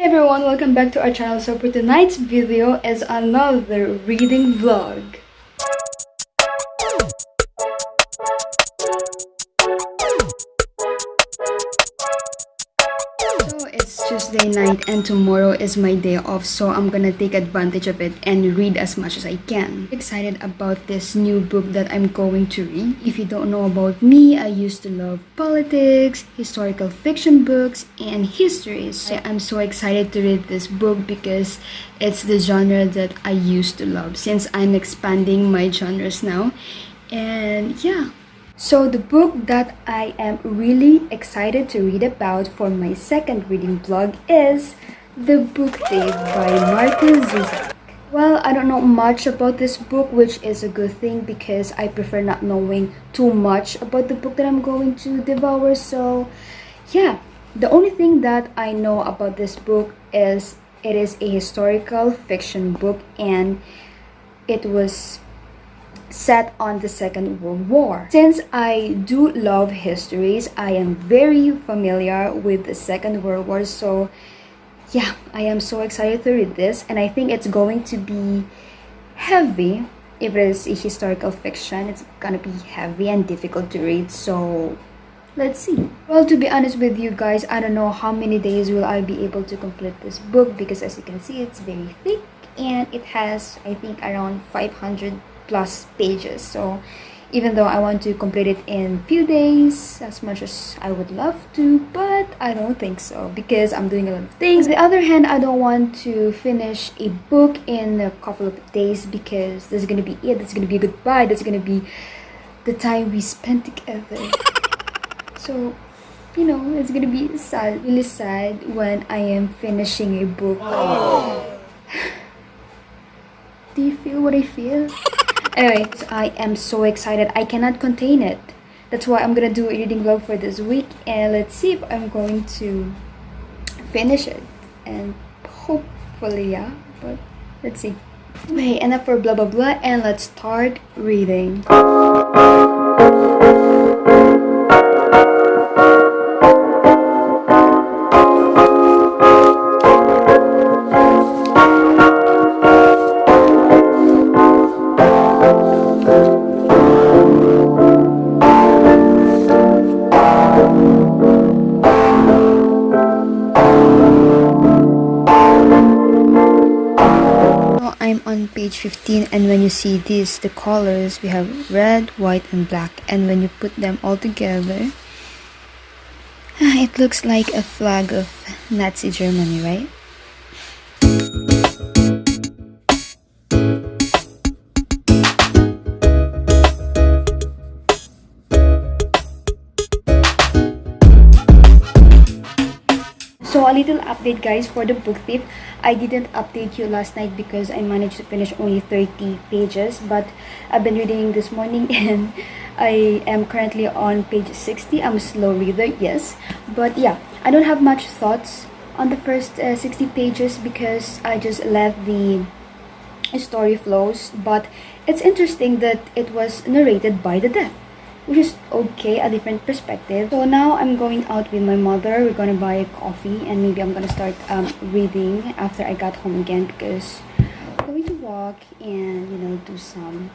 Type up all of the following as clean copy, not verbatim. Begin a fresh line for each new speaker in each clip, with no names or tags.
Everyone, welcome back to our channel. So for tonight's video is another reading vlog. So it's Tuesday night and tomorrow is my day off, so I'm gonna take advantage of it and read as much as I can. Excited about this new book that I'm going to read. If you don't know about me, I used to love politics, historical fiction books, and histories. So I'm so excited to read this book because it's the genre that I used to love, since I'm expanding my genres now. And yeah. So the book that I am really excited to read about for my second reading vlog is The Book Thief by MARKUS ZUSAK. Well, I don't know much about this book, which is a good thing because I prefer not knowing too much about the book that I'm going to devour. So yeah, the only thing that I know about this book is it is a historical fiction book and it was set on the Second World War. Since I do love histories, I am very familiar with the Second World War, so yeah, I am so excited to read this, and I think it's going to be heavy. If it is a historical fiction, it's gonna be heavy and difficult to read, so let's see. Well, to be honest with you guys, I don't know how many days will I be able to complete this book because as you can see, it's very thick and it has, I think, around 500 plus pages. So even though I want to complete it in few days as much as I would love to, but I don't think so because I'm doing a lot of things. On the other hand, I don't want to finish a book in a couple of days because this is gonna be it. This is gonna be a goodbye. This is gonna be the time we spent together. So you know, it's gonna be sad, really sad when I am finishing a book. Do you feel what I feel? Anyway, I am so excited. I cannot contain it. That's why I'm gonna do a reading vlog for this week, and let's see if I'm going to finish it. And hopefully, yeah, but let's see. Okay, enough for blah blah blah, and let's start reading. I'm on page 15, and when you see this, the colors, we have red, white, and black, and when you put them all together, it looks like a flag of Nazi Germany, right? So a little update guys for the book tip. I didn't update you last night because I managed to finish only 30 pages, but I've been reading this morning and I am currently on page 60. I'm a slow reader, yes, but yeah, I don't have much thoughts on the first 60 pages because I just let the story flows, but it's interesting that it was narrated by the deaf, which is okay, a different perspective. So now I'm going out with my mother. We're gonna buy a coffee and maybe I'm gonna start reading after I got home again because I'm going to walk and, you know, do some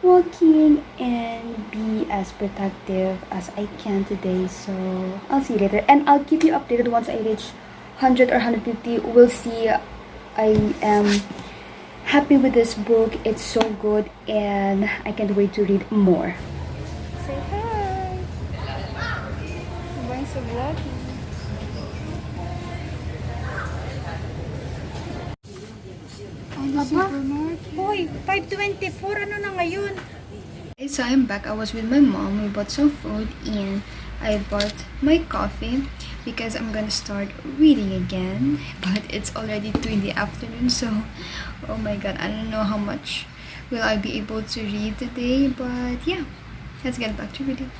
walking and be as productive as I can today. So I'll see you later and I'll keep you updated once I reach 100 or 150. We'll see. I am happy with this book. It's so good and I can't wait to read more. Say hi! I'm going sa vlogging.
Hoy, 5:24, ano na ngayon?
Okay, so I'm back. I was with my mom. We bought some food and I bought my coffee because I'm gonna start reading again. But it's already 2 in the afternoon, so oh my god, I don't know how much will I be able to read today, but yeah. Let's get back to reading.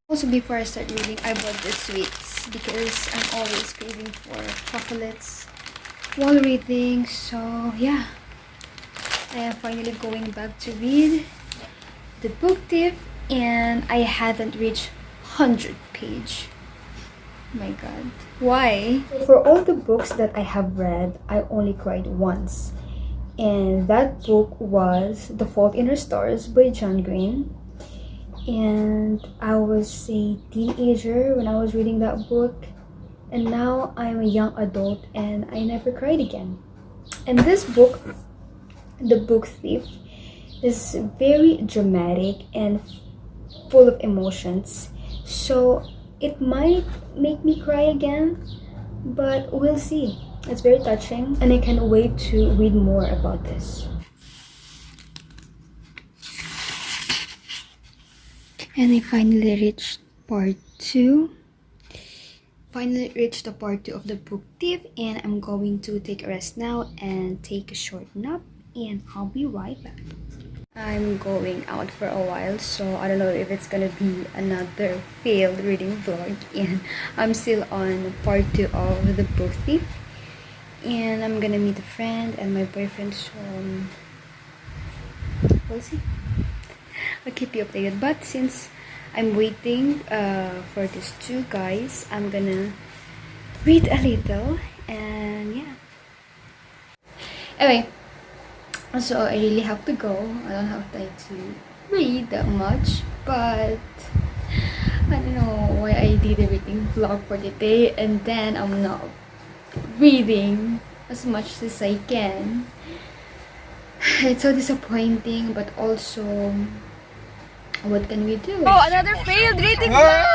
Also, before I start reading, I bought the sweets because I'm always craving for chocolates while reading. So yeah, I am finally going back to read The Book Thief, and I haven't reached 100 page. Oh my god. Why? For all the books that I have read, I only cried once. And that book was The Fault in Our Stars by John Green. And I was a teenager when I was reading that book. And now I'm a young adult and I never cried again. And this book, The Book Thief, is very dramatic and full of emotions. So it might make me cry again, but we'll see. It's very touching and I can't wait to read more about this. And I finally reached part 2. Finally reached the part 2 of The Book Thief, and I'm going to take a rest now and take a short nap, and I'll be right back. I'm going out for a while, so I don't know if it's gonna be another failed reading vlog, and I'm still on part 2 of The Book Thief, and I'm gonna meet a friend and my boyfriend, so we'll see. I'll keep you updated, but since I'm waiting for these two guys, I'm gonna read a little, and yeah. Anyway, so I really have to go. I don't have time to read that much, but I don't know why I did a reading vlog for the day and then I'm not reading as much as I can. It's so disappointing, but also what can we do? Oh, another failed reading vlog!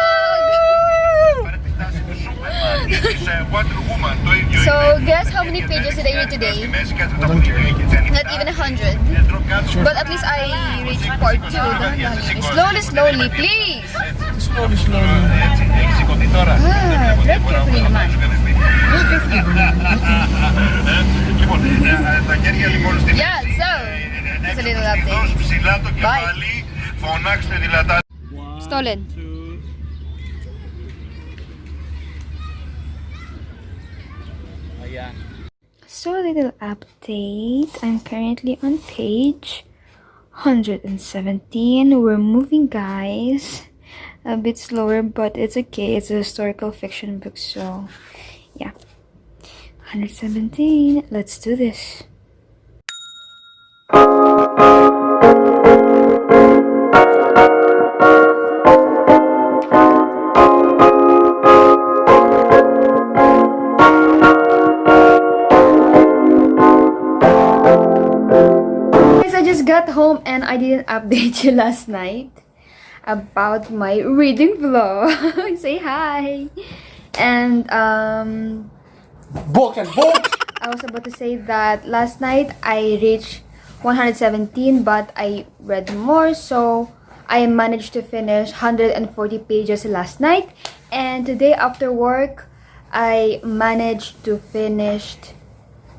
So, guess how many pages did I read today? Not even 100. But at least I reached part 2. Slowly, slowly, please!
Slowly, slowly.
Ah, tread carefully naman. Yeah, so, that's a little update. Bye! Stolen. So, a little update. I'm currently on page 117. We're moving, guys. A bit slower, but it's okay. It's a historical fiction book, so yeah. 117. Let's do this. Got home and I didn't update you last night about my reading vlog. Say hi. And
Book and book.
I was about to say that last night I reached 117, but I read more, so I managed to finish 140 pages last night, and today after work I managed to finish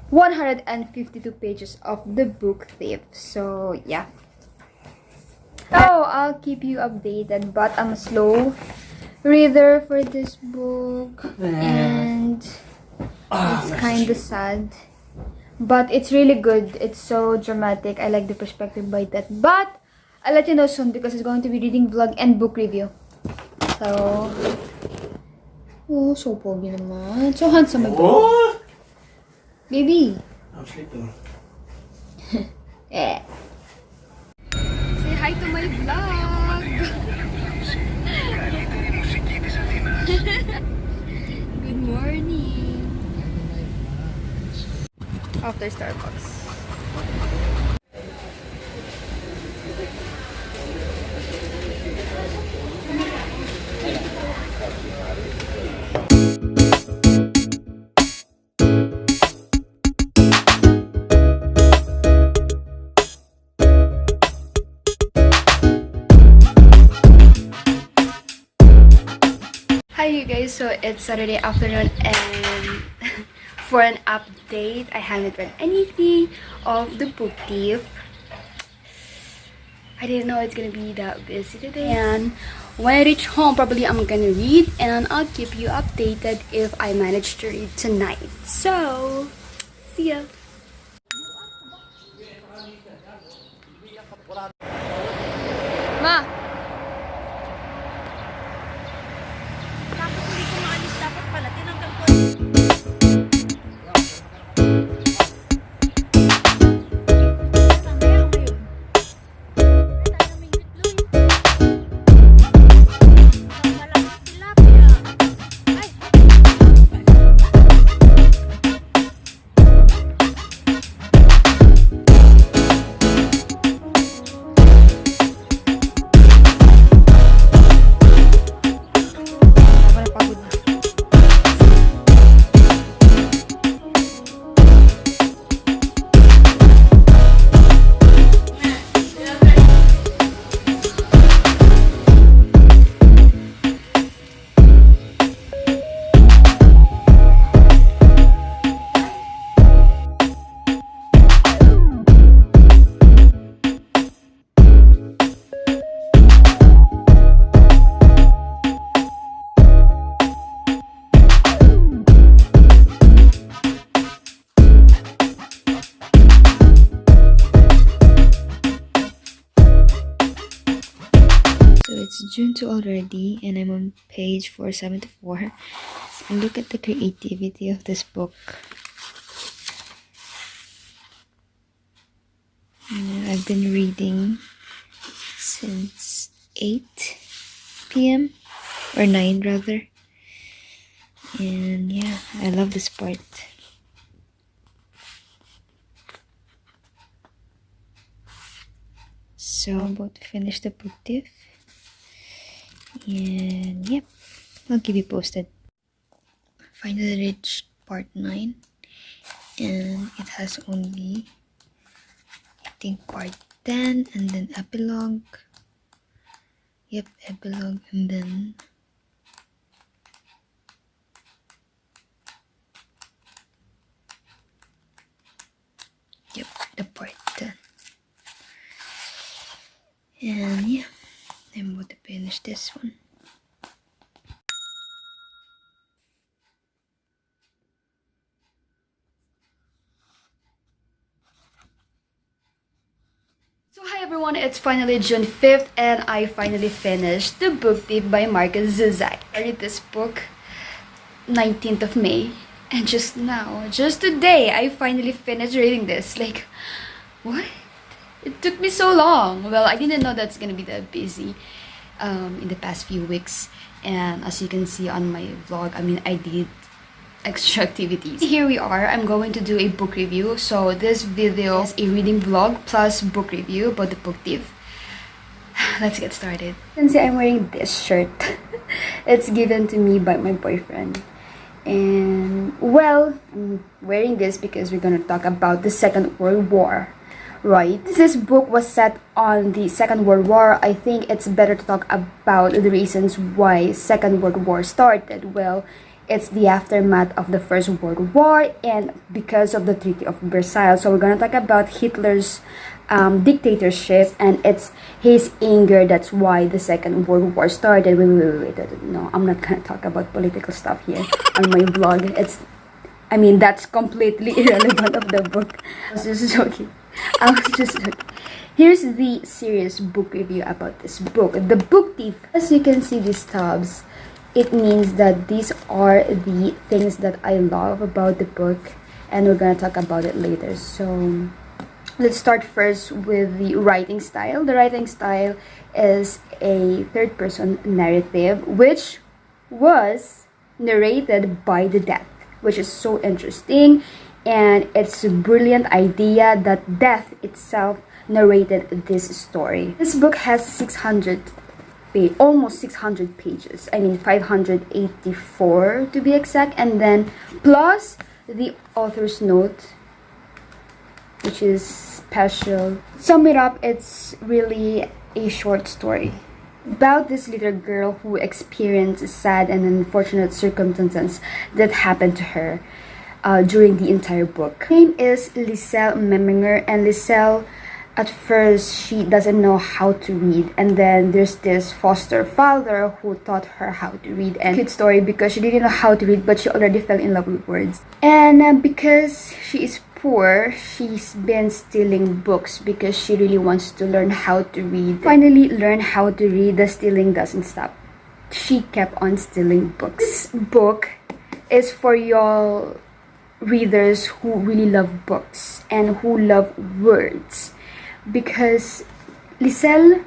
152 pages of The Book Thief. So yeah. So I'll keep you updated, but I'm a slow reader for this book and it's kind of sad, but it's really good. It's so dramatic. I like the perspective by that, but I'll let you know soon because it's going to be reading vlog and book review. So oh, so pogi naman, so handsome my boy.
What?
Baby.
I'm sleeping.
Yeah. Say hi to my vlog. Good morning. After Starbucks. Hi you guys, so it's Saturday afternoon and for an update, I haven't read anything of The Book Thief. I didn't know it's gonna be that busy today, and when I reach home probably I'm gonna read and I'll keep you updated if I manage to read tonight. So, see ya! Ma!
Tapos hindi ko maalis, dapat pala tinanggal ko
June 2 already, and I'm on page 474. And look at the creativity of this book. Yeah, I've been reading since 8 p.m. or 9 rather. And yeah, I love this part. So I'm about to finish the book diff. And yep, I'll keep you posted. Finally reached part 9. And it has only, I think, part 10 and then epilogue. Yep, epilogue, and then yep, the part 10. And yeah, I'm about to finish this one. So hi everyone, it's finally June 5th and I finally finished the book tip by MARKUS ZUSAK. I read this book 19th of May, and just now, just today, I finally finished reading this. Like, what? It took me so long. Well, I didn't know that's gonna be that busy in the past few weeks. And as you can see on my vlog, I mean, I did extra activities. Here we are. I'm going to do a book review. So this video is a reading vlog plus book review about the book tip. Let's get started. You can see I'm wearing this shirt. It's given to me by my boyfriend. And well, I'm wearing this because we're gonna talk about the Second World War. Right? This book was set on the Second World War. I think it's better to talk about the reasons why Second World War started. Well, it's the aftermath of the First World War and because of the Treaty of Versailles. So we're gonna talk about Hitler's dictatorship and it's his anger. That's why the Second World War started. Wait. No, I'm not gonna talk about political stuff here on my vlog. That's completely irrelevant of the book. I was just joking. Here's the serious book review about this book. The book tip. As you can see these tabs, it means that these are the things that I love about the book and we're gonna talk about it later. So let's start first with the writing style. The writing style is a third-person narrative which was narrated by the death, which is so interesting. And it's a brilliant idea that death itself narrated this story. This book has almost 600 pages. 584 to be exact. And then plus the author's note, which is special. Sum it up, it's really a short story about this little girl who experienced sad and unfortunate circumstances that happened to her during the entire book. Her name is Liselle Memminger, and Liselle, at first, she doesn't know how to read, and then there's this foster father who taught her how to read. And cute story because she didn't know how to read, but she already fell in love with words. And because she is poor, she's been stealing books because she really wants to learn how to read. Finally learn how to read, the stealing doesn't stop. She kept on stealing books. This book is for y'all readers who really love books and who love words, because Liselle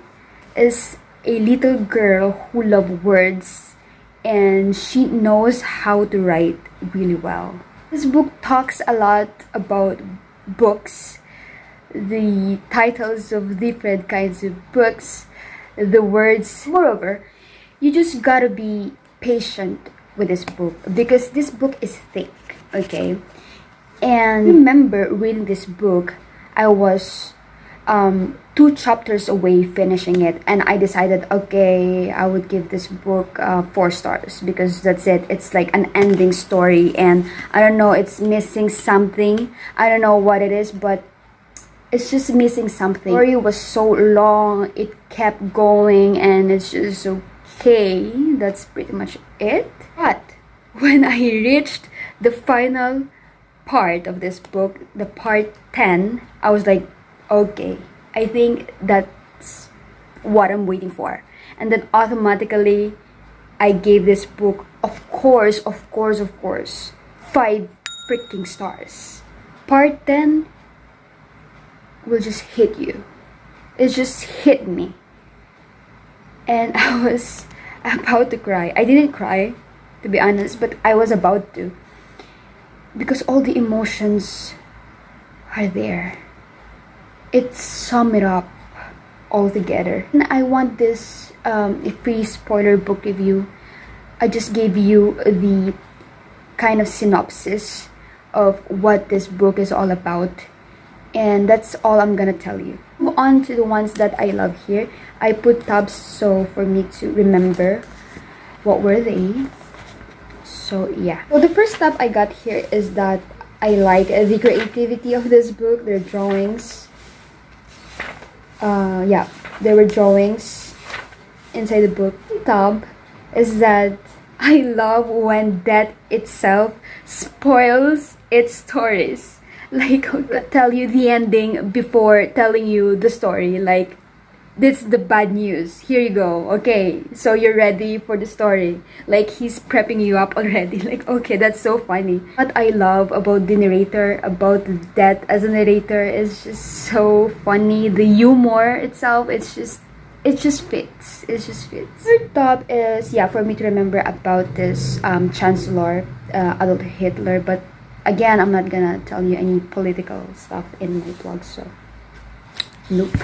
is a little girl who loves words and she knows how to write really well. This book talks a lot about books, the titles of different kinds of books, the words. Moreover, you just gotta be patient with this book because this book is thick. Okay, and I remember reading this book, I was 2 chapters away finishing it, and I decided, okay, I would give this book 4 stars because that's it. It's like an ending story, and I don't know, it's missing something. I don't know what it is, but it's just missing something. The story was so long, it kept going, and it's just okay. That's pretty much it. But when I reached the final part of this book, the part 10, I was like, okay, I think that's what I'm waiting for. And then automatically, I gave this book, of course, 5 freaking stars. Part 10 will just hit you. It just hit me. And I was about to cry. I didn't cry, to be honest, but I was about to. Because all the emotions are there. It sums it up all together. And I want this a free spoiler book review. I just gave you the kind of synopsis of what this book is all about, and that's all I'm gonna tell you. Move on to the ones that I love here. I put tabs so for me to remember what were they. So yeah. So the first tab I got here is that I like the creativity of this book. Their drawings. Yeah, there were drawings inside the book. Tab is that I love when death itself spoils its stories. Like, I'll tell you the ending before telling you the story. Like, this is the bad news. Here you go. Okay, so you're ready for the story. Like, he's prepping you up already. Like, okay, that's so funny. What I love about the narrator, about death as a narrator, is just so funny. The humor itself, it just fits. It just fits. Third top is, yeah, for me to remember about this Chancellor, Adolf Hitler. But again, I'm not gonna tell you any political stuff in my blog, so nope.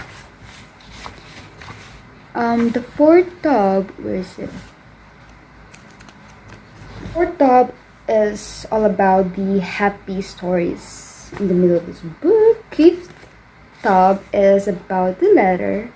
The fourth tab, where is it? Fourth tab is all about the happy stories in the middle of this book. Fifth tab is about the letter,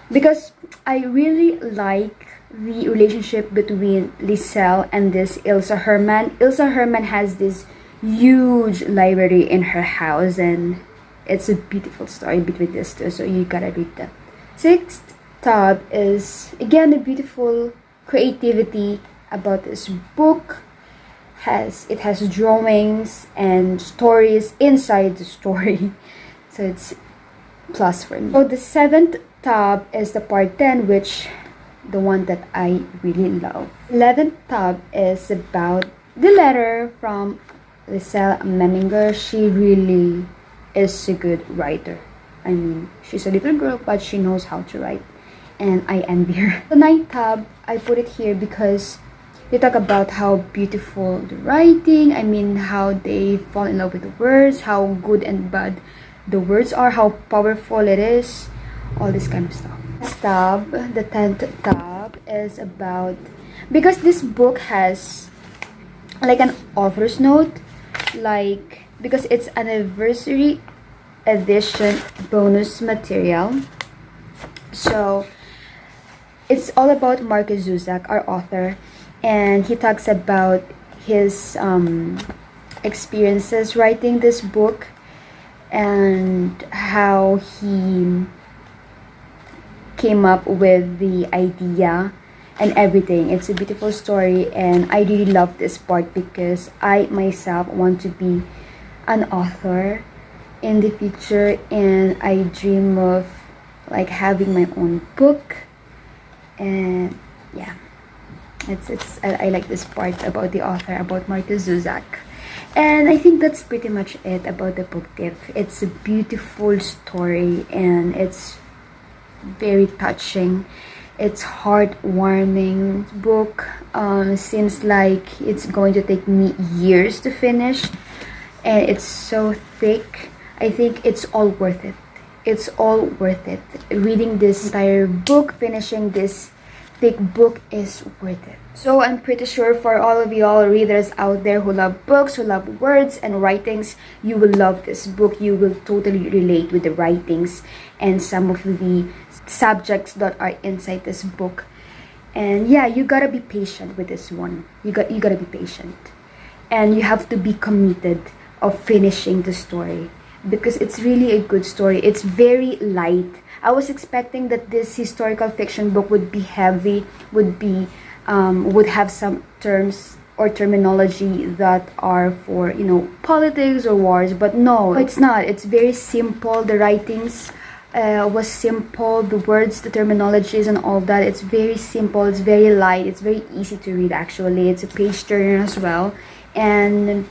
because I really like the relationship between Lisel and this Ilsa Herman. Ilsa Herman has this huge library in her house, and it's a beautiful story between these two, so you gotta read that. Sixth tab is again the beautiful creativity about this book. It has drawings and stories inside the story, so it's plus for me. So the seventh tab is the part 10, which the one that I really love. 11th tab is about the letter from Lisel Meminger. She really is a good writer. I mean, she's a little girl, but she knows how to write, and I envy her. The 9th tab, I put it here because they talk about how beautiful the writing, I mean, how they fall in love with the words, how good and bad the words are, how powerful it is, all this kind of stuff. Last tab, the 10th tab, is about, because this book has like an author's note, like, because it's anniversary edition bonus material, so it's all about Markus ZUSAK, our author, and he talks about his experiences writing this book and how he came up with the idea and everything. It's a beautiful story, and I really love this part because I myself want to be an author in the future, and I dream of like having my own book. And yeah, I like this part about the author, about Markus ZUSAK. And I think that's pretty much it about the book gift. It's a beautiful story, and it's very touching. It's heartwarming book. Seems like it's going to take me years to finish, and it's so thick. I think it's all worth it. It's all worth it. Reading this entire book, finishing this thick book is worth it. So I'm pretty sure for all of y'all readers out there who love books, who love words and writings, you will love this book. You will totally relate with the writings and some of the subjects that are inside this book. And yeah, you gotta be patient with this one. You gotta be patient, and you have to be committed of finishing the story, because it's really a good story. It's very light. I was expecting that this historical fiction book would be heavy, would have some terms or terminology that are for, you know, politics or wars, but no, it's not. It's very simple. The writings was simple. The words, the terminologies and all that, it's very simple, it's very light, it's very easy to read actually. It's a page turner as well. And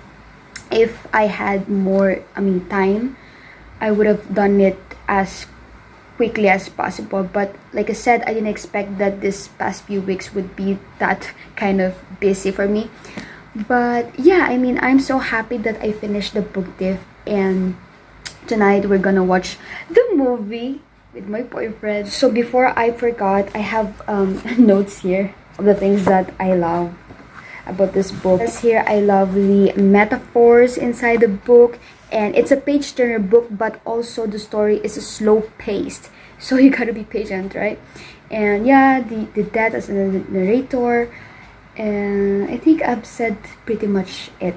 if I had more, time, I would have done it as quickly as possible. But like I said, I didn't expect that this past few weeks would be that kind of busy for me. But yeah, I'm so happy that I finished the book diff, and tonight we're gonna watch the movie with my boyfriend. So before I forgot, I have notes here of the things that I love about this book. Here, I love the metaphors inside the book, and it's a page turner book, but also the story is slow paced, so you gotta be patient, right? And yeah, the dad as a narrator, and I think I've said pretty much it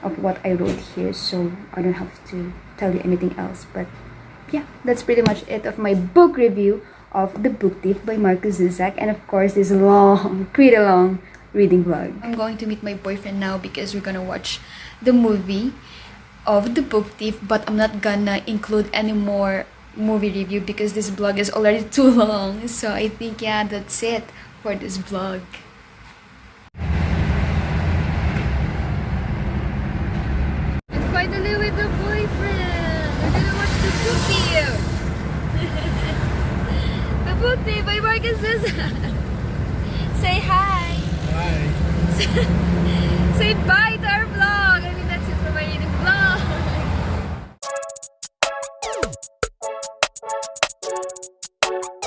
of what I wrote here, so I don't have to tell you anything else. But yeah, that's pretty much it of my book review of The Book Thief by Markus ZUSAK, and of course this long, pretty long reading vlog. I'm going to meet my boyfriend now because we're gonna watch the movie of The Book Thief, but I'm not gonna include any more movie review because this vlog is already too long. So I think, yeah, that's it for this vlog. And finally with the boyfriend, we're gonna watch The Book Thief. The Book Thief by Markus ZUSAK. Say hi.
Bye.
Say bye